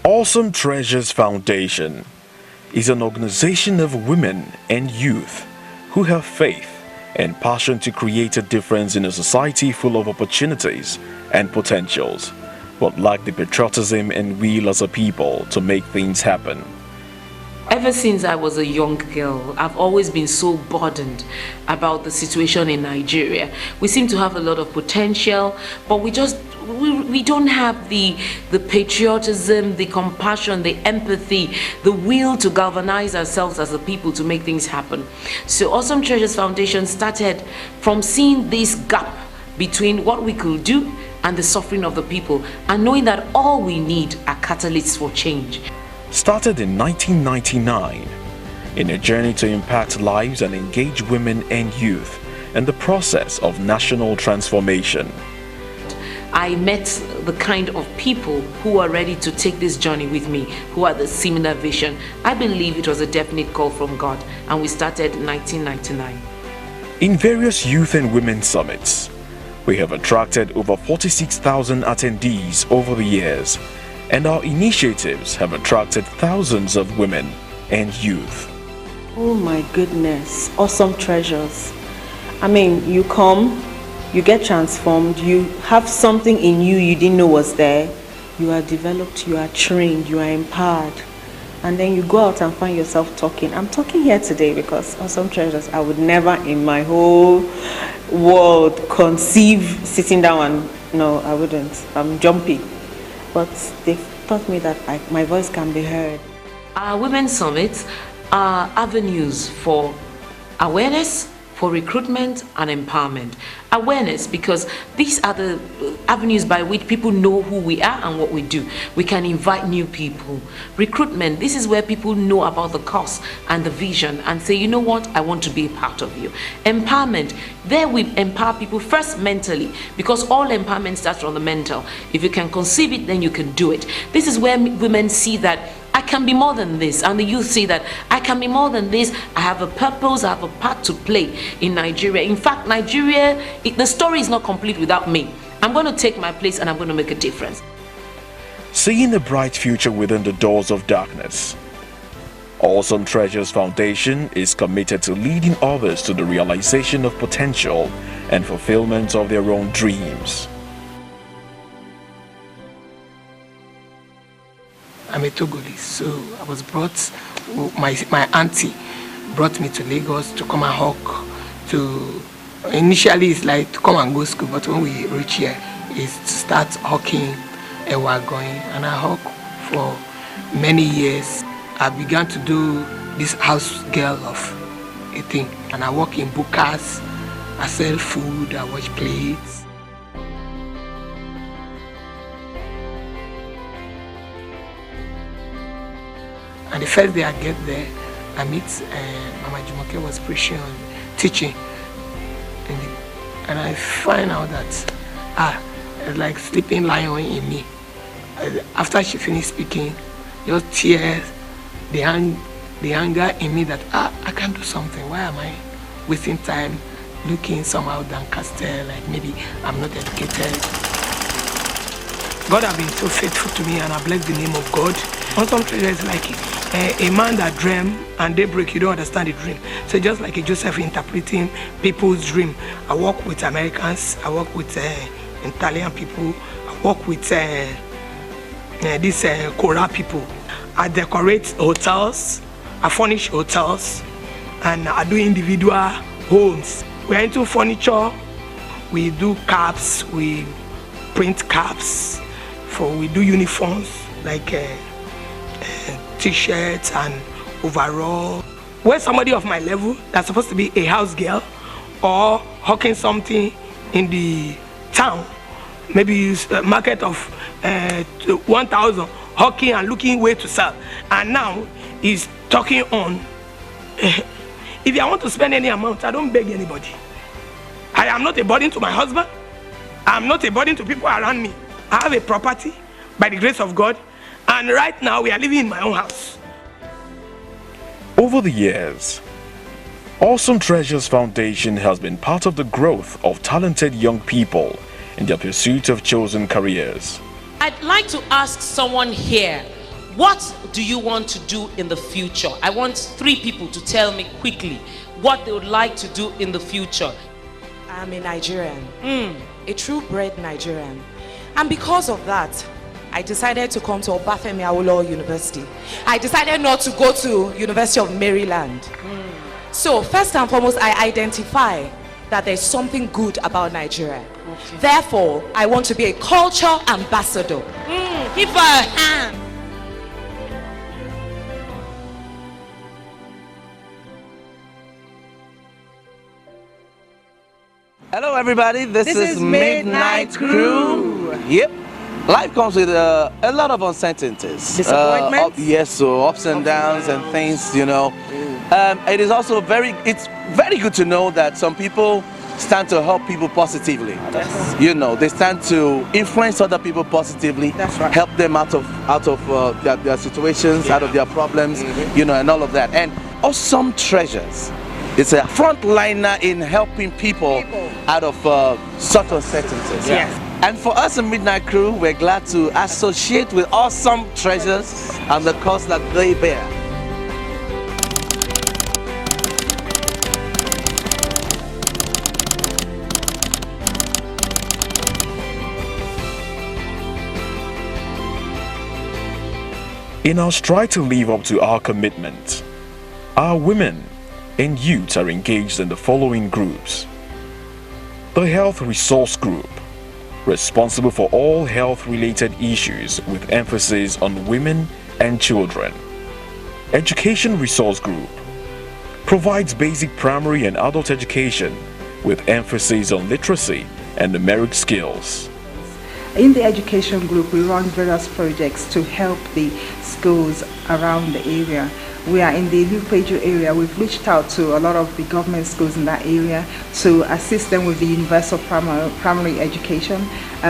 Awesome Treasures Foundation is an organization of women and youth who have faith and passion to create a difference in a society full of opportunities and potentials, but lack the patriotism and will as a people to make things happen. Ever since I was a young girl, I've always been so burdened about the situation in Nigeria. We seem to have a lot of potential, but we don't have the patriotism, the compassion, the empathy, the will to galvanize ourselves as a people to make things happen. So Awesome Treasures Foundation started from seeing this gap between what we could do and the suffering of the people, and knowing that all we need are catalysts for change. Started in 1999, in a journey to impact lives and engage women and youth in the process of national transformation. I met the kind of people who are ready to take this journey with me, who had the similar vision. I believe it was a definite call from God, and we started in 1999. In various youth and women summits, we have attracted over 46,000 attendees over the years, and our initiatives have attracted thousands of women and youth. Oh my goodness, Awesome Treasures. I mean, you come, you get transformed, you have something in you you didn't know was there, you are developed, you are trained, you are empowered, and then you go out and find yourself talking. I'm talking here today because Awesome Treasures, I would never in my whole world conceive sitting down and, no, I wouldn't. I'm jumpy. But they taught me that my voice can be heard. Our women's summits are avenues for awareness, for recruitment and empowerment. Awareness, because these are the avenues by which people know who we are and what we do. We can invite new people. Recruitment, this is where people know about the cause and the vision and say, you know what, I want to be a part of you. Empowerment, there we empower people first mentally, because all empowerment starts from the mental. If you can conceive it, then you can do it. This is where women see that I can be more than this, and the youth see that I can be more than this. I have a purpose, I have a part to play in Nigeria. In fact, Nigeria, the story is not complete without me. I'm going to take my place and I'm going to make a difference. Seeing a bright future within the doors of darkness, Awesome Treasures Foundation is committed to leading others to the realization of potential and fulfillment of their own dreams. I'm a Togolese, so I was brought, my auntie brought me to Lagos to come and hawk. Initially it's like to come and go school, but when we reach here, it's to start hawking ewa going, and I hawk for many years. I began to do this house girl of a thing, and I work in bukas, I sell food, I wash plates. And the first day I get there, I meet Olajumoke was preaching on teaching. And I find out that, it's like sleeping lion in me. After she finished speaking, just tears, the anger in me that, I can't do something. Why am I wasting time looking somehow downcasted, like maybe I'm not educated? God has been so faithful to me, and I bless the name of God. Awesome Treasures is like a man that dream and daybreak, you don't understand the dream. So just like a Joseph interpreting people's dream. I work with Americans, I work with Italian people, I work with these Korea people. I decorate hotels, I furnish hotels, and I do individual homes. We're into furniture, we do caps, we print caps, we do uniforms like t-shirts and overall. When somebody of my level that's supposed to be a house girl or hawking something in the town, maybe it's a market of 1,000, hawking and looking way to sell, and now he's talking on if I want to spend any amount, I don't beg anybody. I am not a burden to my husband, I'm not a burden to people around me. I have a property by the grace of God, and right now we are living in my own house. Over the years, Awesome Treasures Foundation has been part of the growth of talented young people in their pursuit of chosen careers. I'd like to ask someone here What do you want to do in the future? I want 3 people to tell me quickly what they would like to do in the future. I'm a Nigerian, a true-bred Nigerian. And because of that, I decided to come to Obafemi Awolowo University. I decided not to go to University of Maryland. So first and foremost, I identify that there's something good about Nigeria. Okay. Therefore, I want to be a culture ambassador. Give her a hand. Hello everybody, this is Midnight Crew. Yep. Life comes with a lot of uncertainties. Disappointments? Yes, so ups and downs and things, you know. It is also very good to know that some people stand to help people positively. Yes. You know, they stand to influence other people positively. That's right. Help them out of their situations, out of their problems, you know, and all of that. And awesome treasures. It's a frontliner in helping people out of such uncertainties. Yes. And for us in Midnight Crew, we're glad to associate with awesome treasures and the cause that they bear. In our stride to live up to our commitment, our women and youth are engaged in the following groups. The Health Resource Group, responsible for all health-related issues with emphasis on women and children. Education Resource Group, provides basic primary and adult education with emphasis on literacy and numeric skills. In the education group, we run various projects to help the schools around the area. We are in the Lupejo area. We've reached out to a lot of the government schools in that area to assist them with the universal primary education.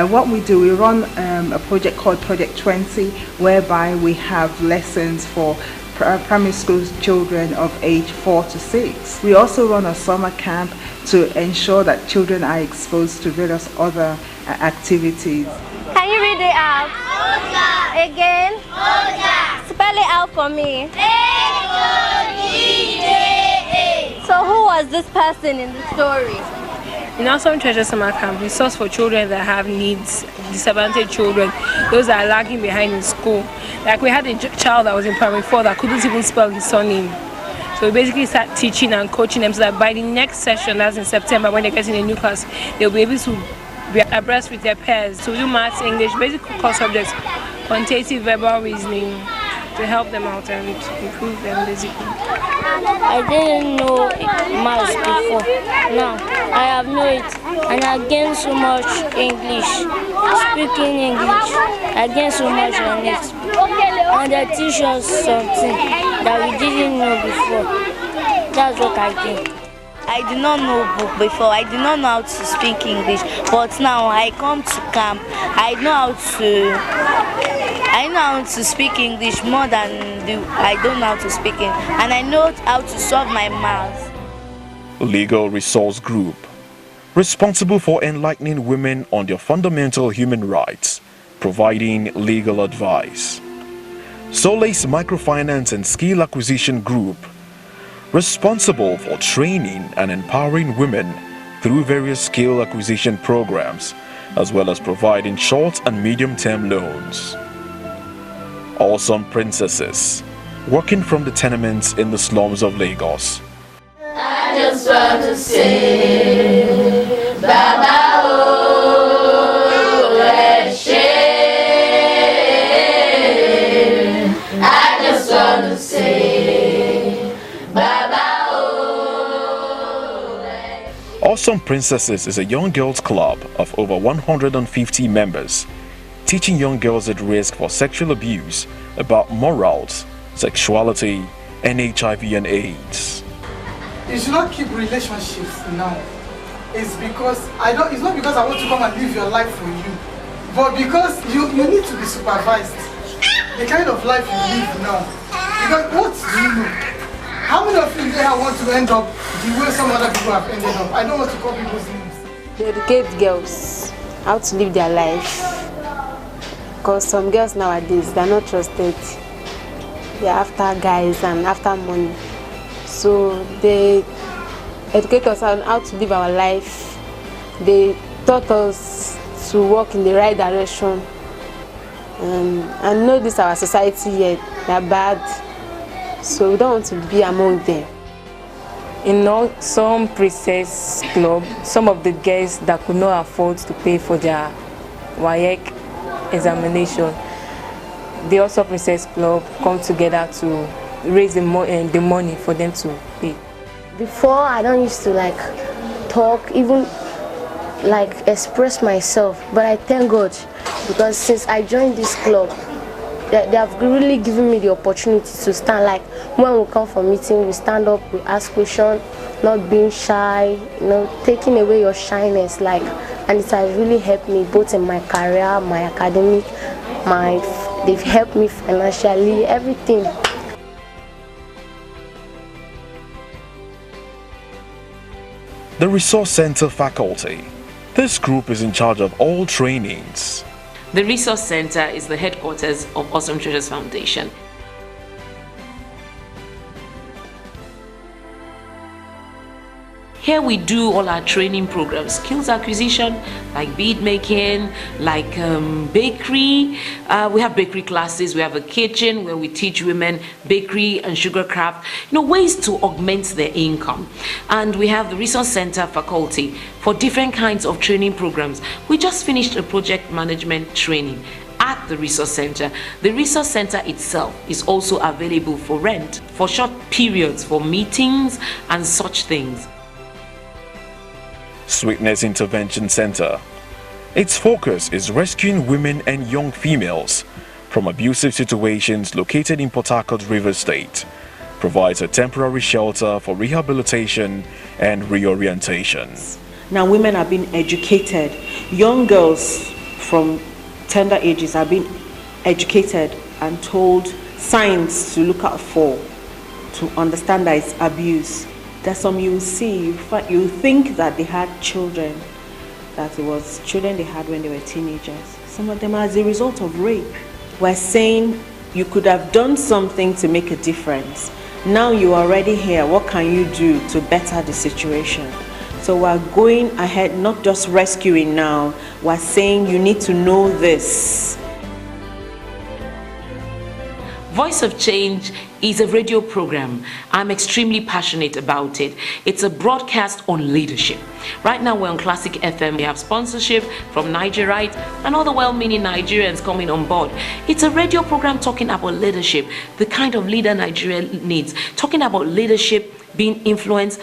What we do, we run a project called Project 20, whereby we have lessons for primary school children of age 4 to 6. We also run a summer camp to ensure that children are exposed to various other activities. Can you read it out? Oja. Again? Oja. Spell it out for me. H-O-G-J-A. So who was this person in the story? In Awesome Treasure Summer Camp, we source for children that have needs, disadvantaged children, those that are lagging behind in school. Like we had a child that was in primary 4 that couldn't even spell his surname. So we basically start teaching and coaching them so that by the next session, that's in September, when they get in a new class, they'll be able to be abreast with their peers. So we do maths, English, basic core subjects, quantitative, verbal reasoning, to help them out and improve them basically. I didn't know maths before. Now I have known it, and I gained so much English. Speaking English, I gained so much on it. And they teach us something that we didn't know before. That's what I think. I did not know book before. I did not know how to speak English. But now I come to camp. I know how to speak English more than I don't know how to speak it. And I know how to solve my maths. Legal Resource Group, responsible for enlightening women on their fundamental human rights, providing legal advice. Solace Microfinance and Skill Acquisition Group, responsible for training and empowering women through various skill acquisition programs, as well as providing short and medium-term loans. Awesome Princesses, working from the tenements in the slums of Lagos. I just want to say, Baba I just want to say, Baba Awesome Princesses is a young girls club of over 150 members, teaching young girls at risk for sexual abuse about morals, sexuality, and HIV and AIDS. You should not keep relationships now. It's because it's not because I want to come and live your life for you, but because you need to be supervised. The kind of life you live now. Because what do you know? How many of you there want to end up the way some other people have ended up? I don't want to call people's names. They educate girls how to live their life. Because some girls nowadays, they're not trusted. they are after guys and after money. So they educate us on how to live our life. They taught us to walk in the right direction. And know this our society yet, they are bad. So we don't want to be among them. In some princess club, some of the girls that could not afford to pay for their WAEC examination, the also princess club come together to raise the money for them to pay. Before, I don't used to like talk, even like express myself, but I thank God because since I joined this club, they have really given me the opportunity to stand. Like when we come for meeting, we stand up, we ask questions, not being shy, taking away your shyness. And it has really helped me both in my career, my academic, they've helped me financially, everything. The Resource Center faculty. This group is in charge of all trainings. The Resource Center is the headquarters of Awesome Treasures Foundation. Here we do all our training programs, skills acquisition, like bead making, like bakery. We have bakery classes, we have a kitchen where we teach women bakery and sugar craft, ways to augment their income. And we have the Resource Center faculty for different kinds of training programs. We just finished a project management training at the Resource Center. The Resource Center itself is also available for rent for short periods, for meetings and such things. Sweetness Intervention Center. Its focus is rescuing women and young females from abusive situations located in Port Harcourt, Rivers State. Provides a temporary shelter for rehabilitation and reorientation. Now women are being educated. Young girls from tender ages are being educated and told signs to look out for, to understand that it's abuse. There's some you see, you think that they had children, that it was children they had when they were teenagers. Some of them are as a result of rape. We're saying you could have done something to make a difference. Now you're already here, what can you do to better the situation? So we're going ahead, not just rescuing now, we're saying you need to know this. Voice of Change is a radio program. I'm extremely passionate about it. It's a broadcast on leadership. Right now we're on Classic FM. We have sponsorship from Nigerite and other well-meaning Nigerians coming on board. It's a radio program talking about leadership, the kind of leader Nigeria needs, talking about leadership being influenced,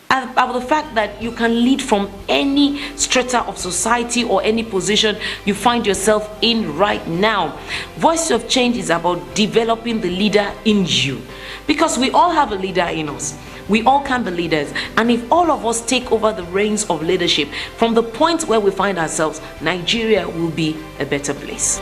about the fact that you can lead from any strata of society or any position you find yourself in right now. Voice of Change is about developing the leader in you, because we all have a leader in us. We all can be leaders, and if all of us take over the reins of leadership from the point where we find ourselves, Nigeria will be a better place.